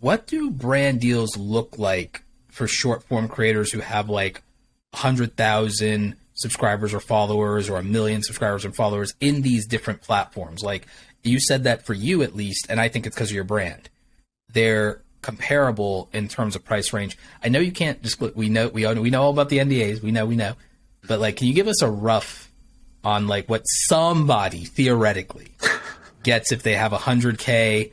what do brand deals look like for short form creators who have like 100,000 subscribers or followers or 1 million subscribers and followers in these different platforms? Like you said that for you at least, and I think it's because of your brand. They're comparable in terms of price range. I know you can't just, we know all about the NDAs. We know, but like, can you give us a rough on like what somebody theoretically gets if they have 100K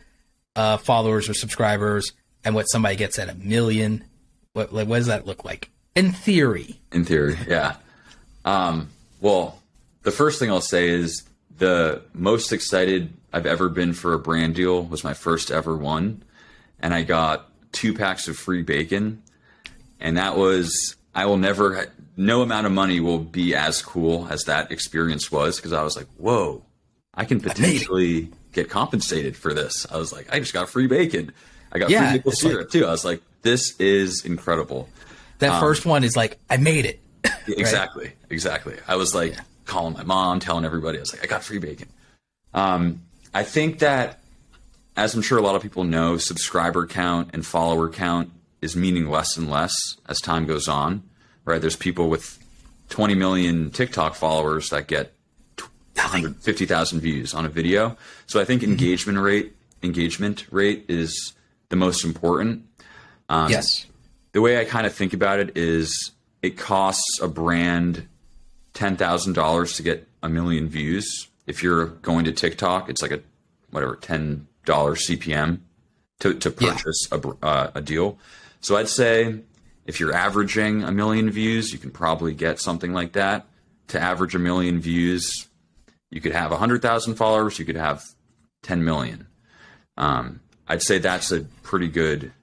followers or subscribers, and what somebody gets at 1 million? What does that look like in theory? In theory, yeah. Well, the first thing I'll say is the most excited I've ever been for a brand deal was my first ever one. And I got 2 packs of free bacon. And that was, no amount of money will be as cool as that experience was, because I was like, whoa, I can potentially get compensated for this. I was like, I just got free bacon. I got free maple syrup too. I was like, this is incredible. That first one is like, I made it. Exactly. I was like calling my mom, telling everybody, I was like, I got free bacon. I think that, as I'm sure a lot of people know, subscriber count and follower count is meaning less and less as time goes on, right? There's people with 20 million TikTok followers that get 150,000 views on a video. So I think engagement rate is the most important. Yes. The way I kind of think about it is it costs a brand $10,000 to get 1 million views. If you're going to TikTok, it's like a $10 CPM to purchase a deal. So I'd say if you're averaging 1 million views, you can probably get something like that. To average 1 million views, you could have 100,000 followers, you could have 10 million. I'd say that's a pretty good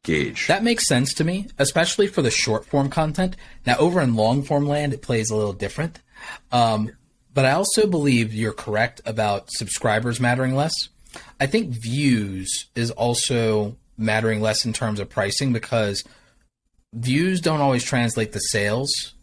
gauge. That makes sense to me, especially for the short form content. Now, over in long form land, it plays a little different. But I also believe you're correct about subscribers mattering less. I think views is also mattering less in terms of pricing, because views don't always translate to sales.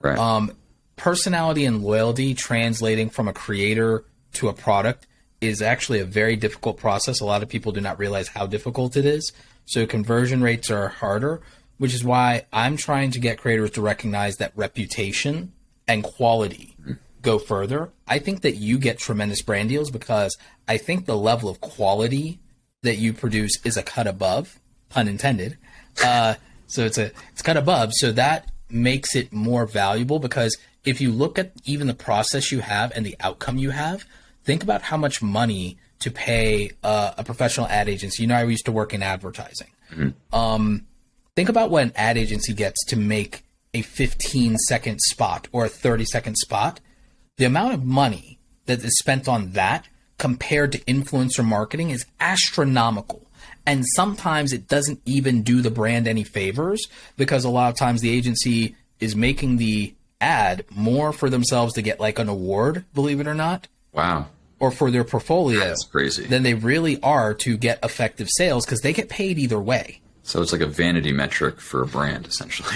Right. Personality and loyalty translating from a creator to a product is actually a very difficult process. A lot of people do not realize how difficult it is. So conversion rates are harder, which is why I'm trying to get creators to recognize that reputation and quality go further. I think that you get tremendous brand deals because I think the level of quality that you produce is a cut above, pun intended. So it's cut above. So that makes it more valuable, because if you look at even the process you have and the outcome you have, think about how much money to pay a professional ad agency. You know, I used to work in advertising. Think about what an ad agency gets to make a 15-second spot or a 30-second spot. The amount of money that is spent on that compared to influencer marketing is astronomical. And sometimes it doesn't even do the brand any favors, because a lot of times the agency is making the ad more for themselves to get like an award, believe it or not. Wow. Or for their portfolio. That's crazy. Than they really are to get effective sales, because they get paid either way. So it's like a vanity metric for a brand, essentially.